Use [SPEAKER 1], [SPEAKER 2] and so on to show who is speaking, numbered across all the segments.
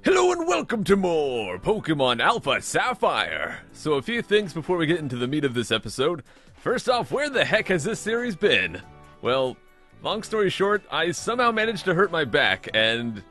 [SPEAKER 1] Hello and welcome to more Pokemon Alpha Sapphire! So a few things before we get into the meat of this episode. First off, where the heck has this series been? Well, long story short, I somehow managed to hurt my back, and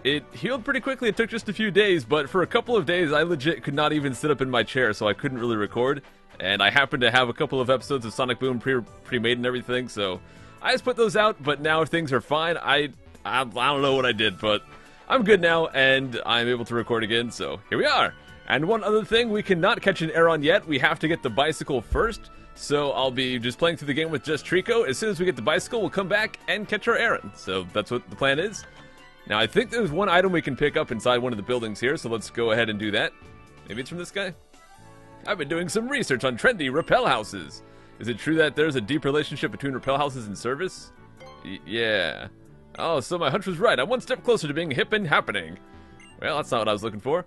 [SPEAKER 1] it healed pretty quickly. It took just a few days, but for a couple of days I legit could not even sit up in my chair, so I couldn't really record. And I happened to have a couple of episodes of Sonic Boom pre-made and everything, so I just put those out, but now things are fine. I don't know what I did, but I'm good now, and I'm able to record again, so here we are. And one other thing, we cannot catch an Aron yet. We have to get the bicycle first, so I'll be just playing through the game with just Trico. As soon as we get the bicycle, we'll come back and catch our Aron. So that's what the plan is. Now, I think there's one item we can pick up inside one of the buildings here, so let's go ahead and do that. Maybe it's from this guy? I've been doing some research on trendy rappel houses. Is it true that there's a deep relationship between rappel houses and service? Yeah. Oh, so my hunch was right. I'm one step closer to being hip and happening. Well, that's not what I was looking for.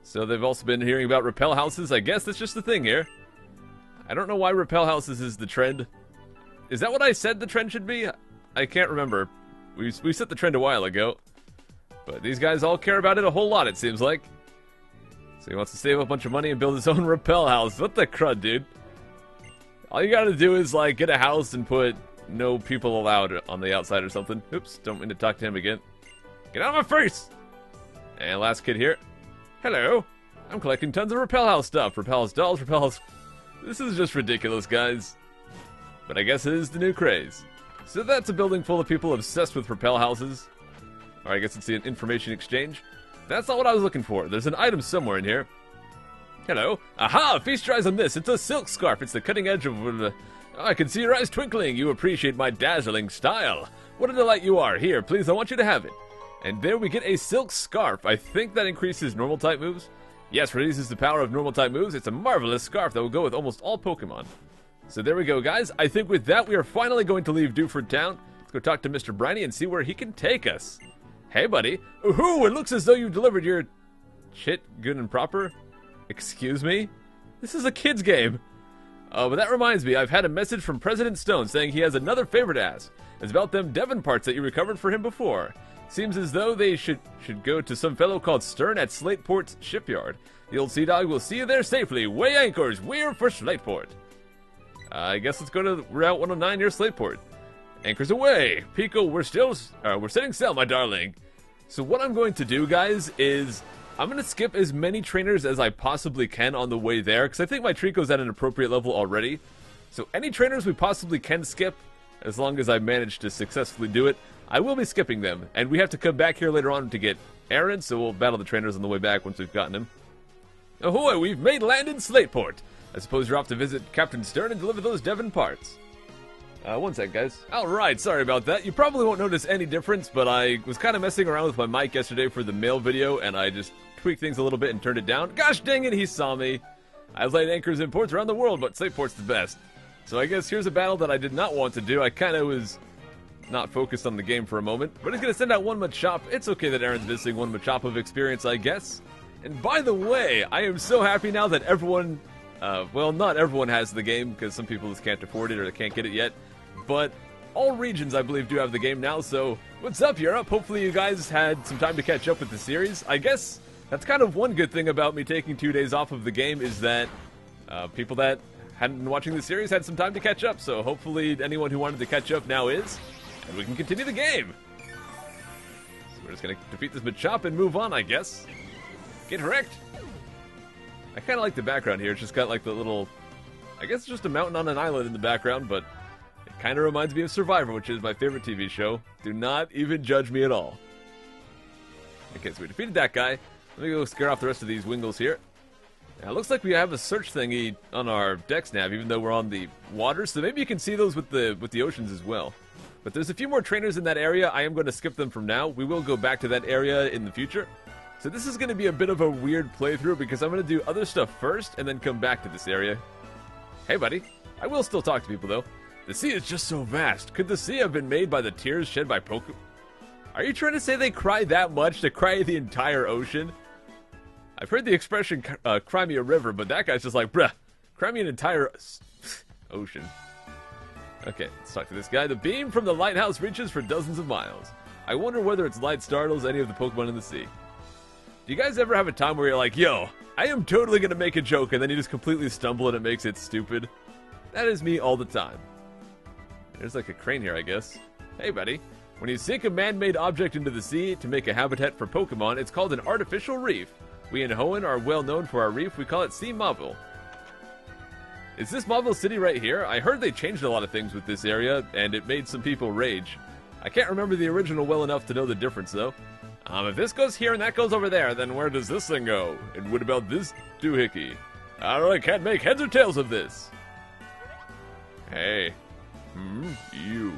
[SPEAKER 1] So they've also been hearing about rappel houses. I guess that's just the thing here. I don't know why rappel houses is the trend. Is that what I said the trend should be? I can't remember. We set the trend a while ago. But these guys all care about it a whole lot, it seems like. So he wants to save a bunch of money and build his own rappel house. What the crud, dude? All you gotta do is, like, get a house and put no people allowed on the outside or something. Oops, don't mean to talk to him again. Get out of my face! And last kid here. Hello. I'm collecting tons of rappel house stuff. Rappel house dolls, rappel house... This is just ridiculous, guys. But I guess it is the new craze. So that's a building full of people obsessed with rappel houses. Or I guess it's the information exchange. That's not what I was looking for. There's an item somewhere in here. Hello. Aha! Feast your eyes on this. It's a silk scarf. It's the cutting edge of... I can see your eyes twinkling. You appreciate my dazzling style. What a delight you are. Here, please, I want you to have it. And there we get a silk scarf. I think that increases normal type moves. Yes, releases the power of normal type moves. It's a marvelous scarf that will go with almost all Pokemon. So there we go, guys. I think with that, we are finally going to leave Dewford Town. Let's go talk to Mr. Briny and see where he can take us. Hey, buddy. Ooh, it looks as though you delivered your shit good and proper. Excuse me? This is a kid's game. But that reminds me, I've had a message from President Stone saying he has another favor to ask. It's about them Devon parts that you recovered for him before. Seems as though they should go to some fellow called Stern at Slateport's shipyard. The old sea dog will see you there safely. Weigh anchors, we're for Slateport. I guess let's go to Route 109 near Slateport. Anchors away. Pico, we're setting sail, my darling. So what I'm going to do, guys, is I'm going to skip as many trainers as I possibly can on the way there, because I think my Trico's at an appropriate level already. So any trainers we possibly can skip, as long as I manage to successfully do it, I will be skipping them. And we have to come back here later on to get Aron, so we'll battle the trainers on the way back once we've gotten him. Ahoy, we've made land in Slateport. I suppose you're off to visit Captain Stern and deliver those Devon parts. One sec, guys. Alright, sorry about that. You probably won't notice any difference, but I was kind of messing around with my mic yesterday for the mail video, and I just tweaked things a little bit and turned it down. Gosh dang it, he saw me. I've laid anchors in ports around the world, but Slateport's the best. So I guess here's a battle that I did not want to do. I kind of was not focused on the game for a moment, but it's going to send out one Machop. It's okay that Aron's missing one Machop of experience, I guess. And by the way, I am so happy now that everyone, well, not everyone has the game, because some people just can't afford it or they can't get it yet. But all regions, I believe, do have the game now, so what's up, Europe? Hopefully you guys had some time to catch up with the series. I guess that's kind of one good thing about me taking 2 days off of the game is that people that hadn't been watching the series had some time to catch up, so hopefully anyone who wanted to catch up now is, and we can continue the game. So we're just going to defeat this Machop and move on, I guess. Get wrecked! I kind of like the background here. It's just got like the little, I guess it's just a mountain on an island in the background, but it kind of reminds me of Survivor, which is my favorite TV show. Do not even judge me at all. Okay, so we defeated that guy. Let me go scare off the rest of these Wingles here. Now, it looks like we have a search thingy on our dex nav, even though we're on the water, so maybe you can see those with the oceans as well. But there's a few more trainers in that area. I am going to skip them from now. We will go back to that area in the future. So this is going to be a bit of a weird playthrough because I'm going to do other stuff first and then come back to this area. Hey, buddy. I will still talk to people, though. The sea is just so vast. Could the sea have been made by the tears shed by Pokemon? Are you trying to say they cry that much to cry the entire ocean? I've heard the expression, cry me a river, but that guy's just like, bruh, cry me an entire ocean. Okay, let's talk to this guy. The beam from the lighthouse reaches for dozens of miles. I wonder whether its light startles any of the Pokemon in the sea. Do you guys ever have a time where you're like, yo, I am totally gonna make a joke, and then you just completely stumble and it makes it stupid? That is me all the time. There's like a crane here, I guess. Hey, buddy. When you sink a man-made object into the sea to make a habitat for Pokemon, it's called an artificial reef. We in Hoenn are well known for our reef. We call it Sea Mauville. Is this Mauville City right here? I heard they changed a lot of things with this area, and it made some people rage. I can't remember the original well enough to know the difference, though. If this goes here and that goes over there, then where does this thing go? And what about this doohickey? I really can't make heads or tails of this. Hey. You.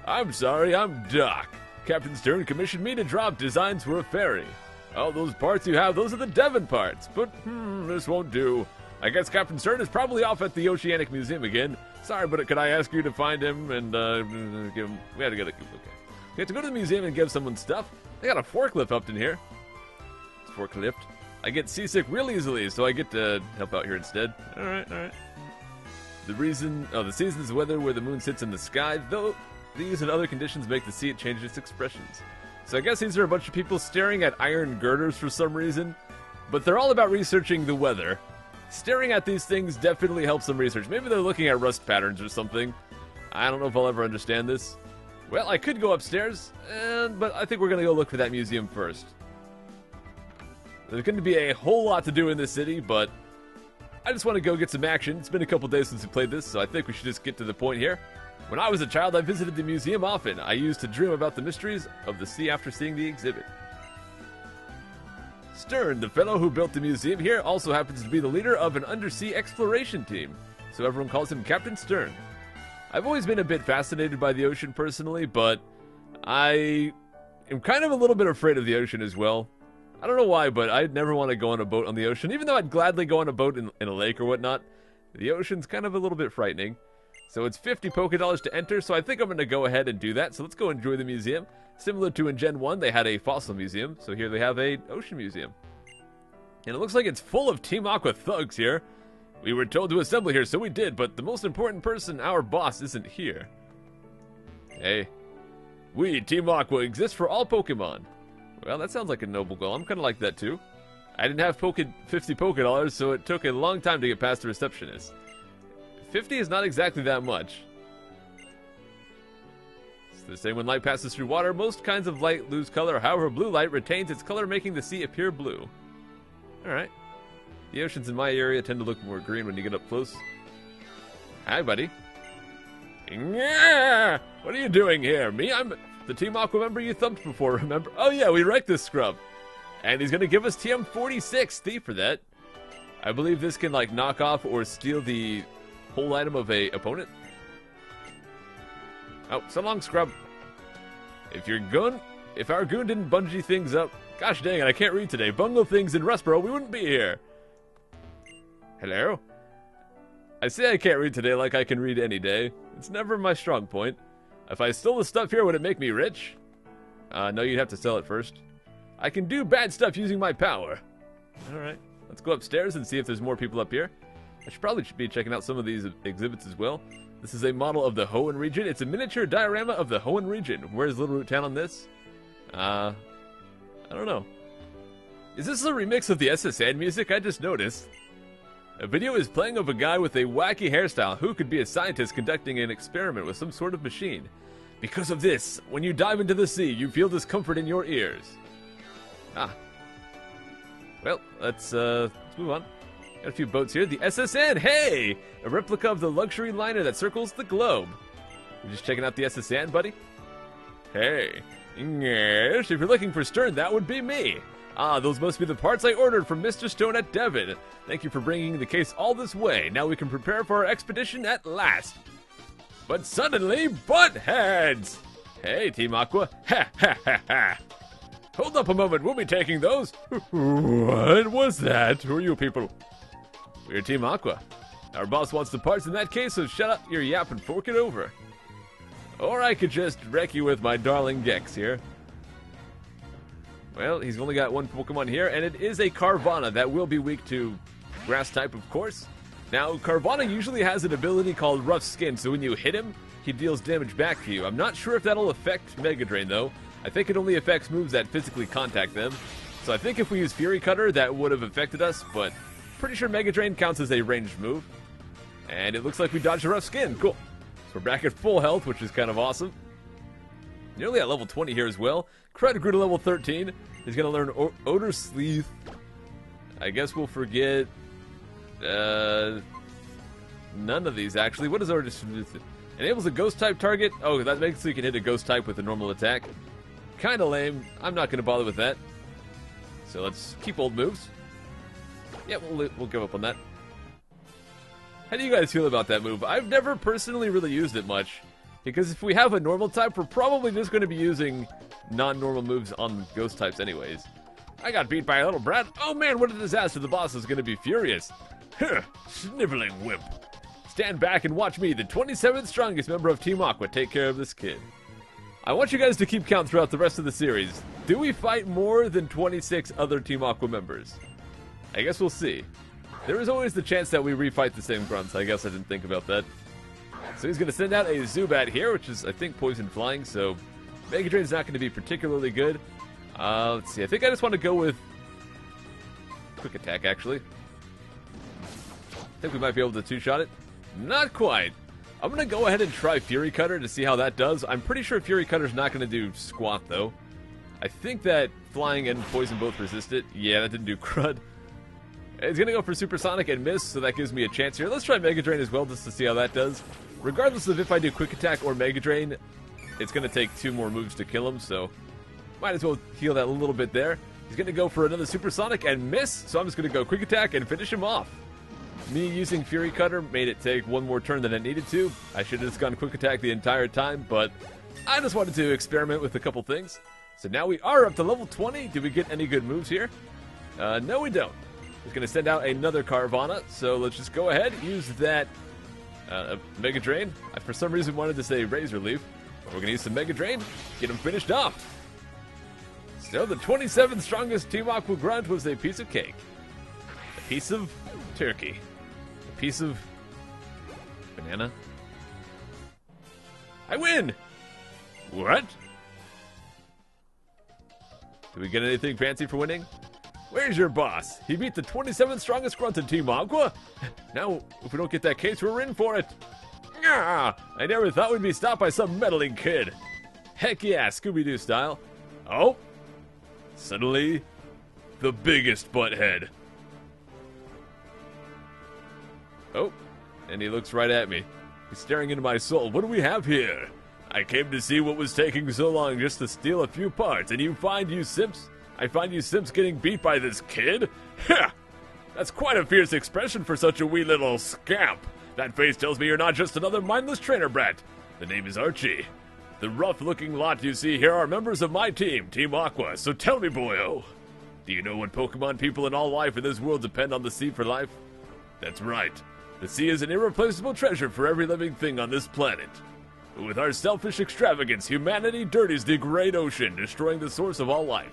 [SPEAKER 1] I'm sorry, I'm Doc. Captain Stern commissioned me to drop designs for a ferry. Oh, those parts you have, those are the Devon parts. But, this won't do. I guess Captain Stern is probably off at the Oceanic Museum again. Sorry, but could I ask you to find him and, give him... We had to get a... Okay. We have to go to the museum and give someone stuff. They got a forklift up in here. It's forklift. I get seasick real easily, so I get to help out here instead. Alright. The season's weather where the moon sits in the sky, though these and other conditions make the sea change its expressions. So I guess these are a bunch of people staring at iron girders for some reason, but they're all about researching the weather. Staring at these things definitely helps them research. Maybe they're looking at rust patterns or something. I don't know if I'll ever understand this. Well, I could go upstairs, but I think we're going to go look for that museum first. There's going to be a whole lot to do in this city, but I just want to go get some action. It's been a couple days since we played this, so I think we should just get to the point here. When I was a child, I visited the museum often. I used to dream about the mysteries of the sea after seeing the exhibit. Stern, the fellow who built the museum here, also happens to be the leader of an undersea exploration team, so everyone calls him Captain Stern. I've always been a bit fascinated by the ocean personally, but I am kind of a little bit afraid of the ocean as well. I don't know why, but I'd never want to go on a boat on the ocean, even though I'd gladly go on a boat in a lake or whatnot. The ocean's kind of a little bit frightening. So it's 50 Pokédollars to enter, so I think I'm going to go ahead and do that. So let's go enjoy the museum. Similar to in Gen 1, they had a fossil museum, so here they have a ocean museum. And it looks like it's full of Team Aqua thugs here. We were told to assemble here, so we did, but the most important person, our boss, isn't here. Hey. We, Team Aqua, exist for all Pokemon. Well, that sounds like a noble goal. I'm kind of like that, too. I didn't have 50 Pokédollars, so it took a long time to get past the receptionist. 50 is not exactly that much. It's the same when light passes through water. Most kinds of light lose color. However, blue light retains its color, making the sea appear blue. Alright. The oceans in my area tend to look more green when you get up close. Hi, buddy. What are you doing here? Me? I'm the Team Aqua member you thumped before, remember? Oh yeah, we wrecked this scrub. And he's gonna give us TM46 thief for that. I believe this can, like, knock off or steal the whole item of a opponent. Oh, so long, scrub. If our goon didn't bungee things up, gosh dang it, I can't read today. Bungle things in Rustboro, we wouldn't be here. Hello? I say I can't read today like I can read any day. It's never my strong point. If I stole the stuff here, would it make me rich? No, you'd have to sell it first. I can do bad stuff using my power. Alright, let's go upstairs and see if there's more people up here. I probably should be checking out some of these exhibits as well. This is a model of the Hoenn region. It's a miniature diorama of the Hoenn region. Where's Little Root Town on this? I don't know. Is this a remix of the SSN music? I just noticed. A video is playing of a guy with a wacky hairstyle who could be a scientist conducting an experiment with some sort of machine. Because of this, when you dive into the sea, you feel discomfort in your ears. Ah. Well, let's move on. Got a few boats here. The SSN, hey! A replica of the luxury liner that circles the globe. You're just checking out the SSN, buddy? Hey. Yes, if you're looking for Stern, that would be me. Ah, those must be the parts I ordered from Mr. Stone at Devon. Thank you for bringing the case all this way. Now we can prepare for our expedition at last. But suddenly, butt heads! Hey, Team Aqua. Ha ha ha ha. Hold up a moment, we'll be taking those. What was that? Who are you people? We're Team Aqua. Our boss wants the parts in that case, so shut up your yap and fork it over. Or I could just wreck you with my darling Gex here. Well, he's only got one Pokemon here, and it is a Carvana that will be weak to grass type, of course. Now, Carvana usually has an ability called Rough Skin, so when you hit him, he deals damage back to you. I'm not sure if that'll affect Mega Drain, though. I think it only affects moves that physically contact them. So I think if we use Fury Cutter, that would have affected us, but pretty sure Mega Drain counts as a ranged move. And it looks like we dodged a rough skin. Cool. So we're back at full health, which is kind of awesome. Nearly at level 20 here as well. Crud grew to level 13. He's going to learn Odor Sleeth. I guess we'll forget... none of these, actually. What is Odor Sleeth? Enables a ghost-type target. Oh, that makes so you can hit a ghost-type with a normal attack. Kind of lame. I'm not going to bother with that. So let's keep old moves. Yeah, we'll give up on that. How do you guys feel about that move? I've never personally really used it much. Because if we have a normal type, we're probably just going to be using non-normal moves on ghost types anyways. I got beat by a little brat. Oh man, what a disaster. The boss is going to be furious. Huh, sniveling wimp. Stand back and watch me, the 27th strongest member of Team Aqua, take care of this kid. I want you guys to keep count throughout the rest of the series. Do we fight more than 26 other Team Aqua members? I guess we'll see. There is always the chance that we refight the same grunts. I guess I didn't think about that. So he's going to send out a Zubat here, which is, I think, Poison Flying, so Mega Drain's not going to be particularly good. Let's see. I think I just want to go with Quick Attack, actually. I think we might be able to two-shot it. Not quite. I'm going to go ahead and try Fury Cutter to see how that does. I'm pretty sure Fury Cutter's not going to do squat, though. I think that Flying and Poison both resist it. Yeah, that didn't do crud. It's going to go for Supersonic and miss, so that gives me a chance here. Let's try Mega Drain as well, just to see how that does. Regardless of if I do Quick Attack or Mega Drain, it's going to take 2 more moves to kill him, so might as well heal that a little bit there. He's going to go for another Supersonic and miss, so I'm just going to go Quick Attack and finish him off. Me using Fury Cutter made it take 1 more turn than it needed to. I should have just gone Quick Attack the entire time, but I just wanted to experiment with a couple things. So now we are up to level 20. Do we get any good moves here? No, we don't. He's going to send out another Carvana, so let's just go ahead, use that Mega Drain. I, for some reason, wanted to say Razor Leaf. We're going to use some Mega Drain, get him finished off. So the 27th strongest Team Aqua grunt was a piece of cake. A piece of turkey. A piece of banana. I win! What? Do we get anything fancy for winning? Where's your boss? He beat the 27th strongest grunt in Team Aqua? Now, if we don't get that case, we're in for it. Nyah! I never thought we'd be stopped by some meddling kid. Heck yeah, Scooby-Doo style. Oh. Suddenly, the biggest butthead. Oh, and he looks right at me. He's staring into my soul. What do we have here? I came to see what was taking so long just to steal a few parts, and I find you simps getting beat by this kid? Ha! That's quite a fierce expression for such a wee little scamp. That face tells me you're not just another mindless trainer brat. The name is Archie. The rough-looking lot you see here are members of my team, Team Aqua, so tell me, boyo. Do you know what Pokemon people in all life in this world depend on the sea for life? That's right. The sea is an irreplaceable treasure for every living thing on this planet. But with our selfish extravagance, humanity dirties the great ocean, destroying the source of all life.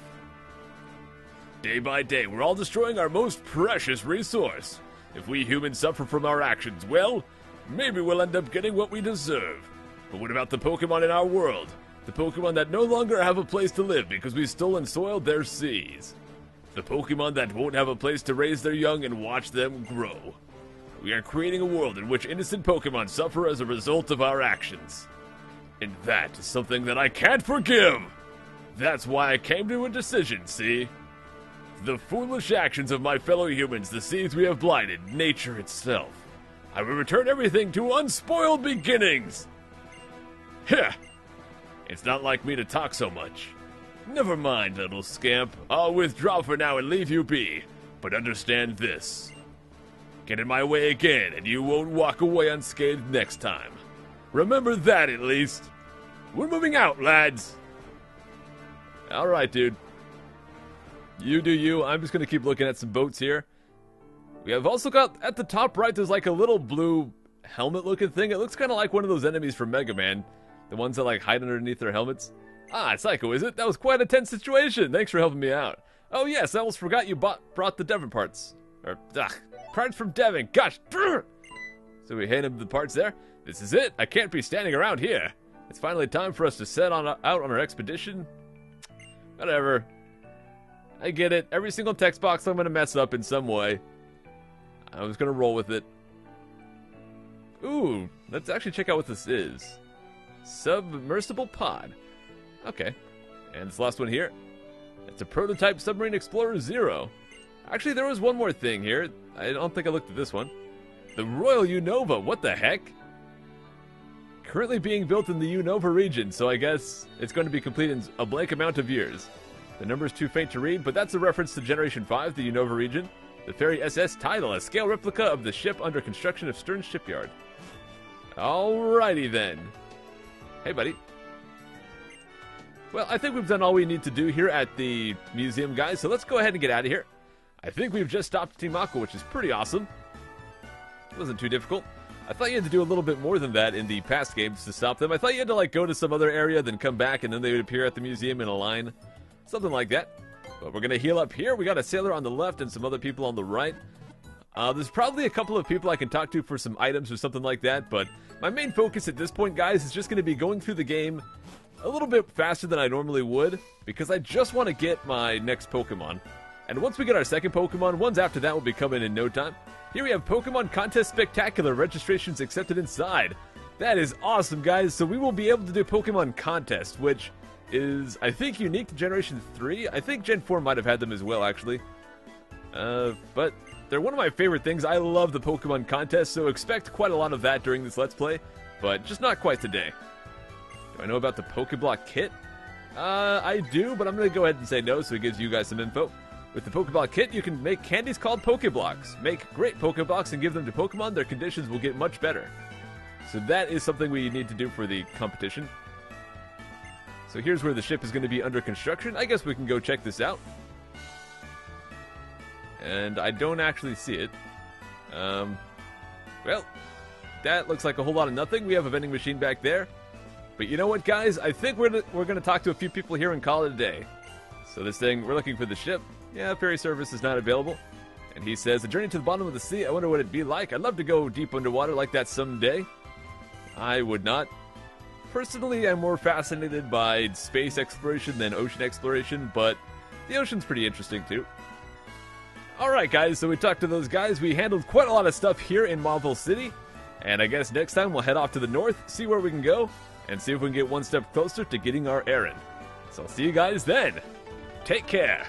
[SPEAKER 1] Day by day, we're all destroying our most precious resource. If we humans suffer from our actions, well, maybe we'll end up getting what we deserve. But what about the Pokemon in our world? The Pokemon that no longer have a place to live because we stole and soiled their seas. The Pokemon that won't have a place to raise their young and watch them grow. We are creating a world in which innocent Pokemon suffer as a result of our actions. And that is something that I can't forgive! That's why I came to a decision, see? The foolish actions of my fellow humans, the seeds we have blighted, nature itself. I will return everything to unspoiled beginnings! Heh! It's not like me to talk so much. Never mind, little scamp. I'll withdraw for now and leave you be. But understand this. Get in my way again, and you won't walk away unscathed next time. Remember that, at least. We're moving out, lads. Alright, dude. You do you. I'm just going to keep looking at some boats here. We have also got, at the top right, there's like a little blue helmet-looking thing. It looks kind of like one of those enemies from Mega Man. The ones that like hide underneath their helmets. Ah, it's Psycho, is it? That was quite a tense situation. Thanks for helping me out. Oh yes, I almost forgot you brought the Devon parts. Parts from Devon. Gosh. So we hand him the parts there. This is it. I can't be standing around here. It's finally time for us to set out on our expedition. Whatever. I get it. Every single text box I'm going to mess up in some way. I was going to roll with it. Ooh, let's actually check out what this is. Submersible pod. Okay. And this last one here. It's a prototype Submarine Explorer 0. Actually, there was one more thing here. I don't think I looked at this one. The Royal Unova. What the heck? Currently being built in the Unova region, so I guess it's going to be complete in a blank amount of years. The number's too faint to read, but that's a reference to Generation 5, the Unova region. The Ferry SS Tidal, a scale replica of the ship under construction of Stern Shipyard. Alrighty then. Hey, buddy. Well, I think we've done all we need to do here at the museum, guys, so let's go ahead and get out of here. I think we've just stopped Team Aqua, which is pretty awesome. It wasn't too difficult. I thought you had to do a little bit more than that in the past games to stop them. I thought you had to, like, go to some other area, then come back, and then they would appear at the museum in a line. Something like that. But we're going to heal up here. We got a sailor on the left and some other people on the right. There's probably a couple of people I can talk to for some items or something like that, but my main focus at this point, guys, is just going to be going through the game a little bit faster than I normally would, because I just want to get my next Pokemon. And once we get our second Pokemon, ones after that will be coming in no time. Here we have Pokemon Contest Spectacular, registrations accepted inside. That is awesome, guys. So we will be able to do Pokemon Contest, which is, I think, unique to Generation 3. I think Gen 4 might have had them as well, actually. But they're one of my favorite things. I love the Pokemon Contest, so expect quite a lot of that during this Let's Play, but just not quite today. Do I know about the Pokeblock kit? I do, but I'm going to go ahead and say no, so it gives you guys some info. With the Pokeblock kit, you can make candies called Pokeblocks. Make great Pokeblocks and give them to Pokemon. Their conditions will get much better. So that is something we need to do for the competition. So here's where the ship is going to be under construction. I guess we can go check this out. And I don't actually see it. Well, that looks like a whole lot of nothing. We have a vending machine back there. But you know what, guys? I think we're going to talk to a few people here and call it a day. So this thing, we're looking for the ship. Yeah, ferry service is not available. And he says, a journey to the bottom of the sea, I wonder what it'd be like. I'd love to go deep underwater like that someday. I would not. Personally, I'm more fascinated by space exploration than ocean exploration, but the ocean's pretty interesting too. Alright guys, so we talked to those guys. We handled quite a lot of stuff here in Marvel City. And I guess next time we'll head off to the north, see where we can go, and see if we can get one step closer to getting our errand. So I'll see you guys then. Take care.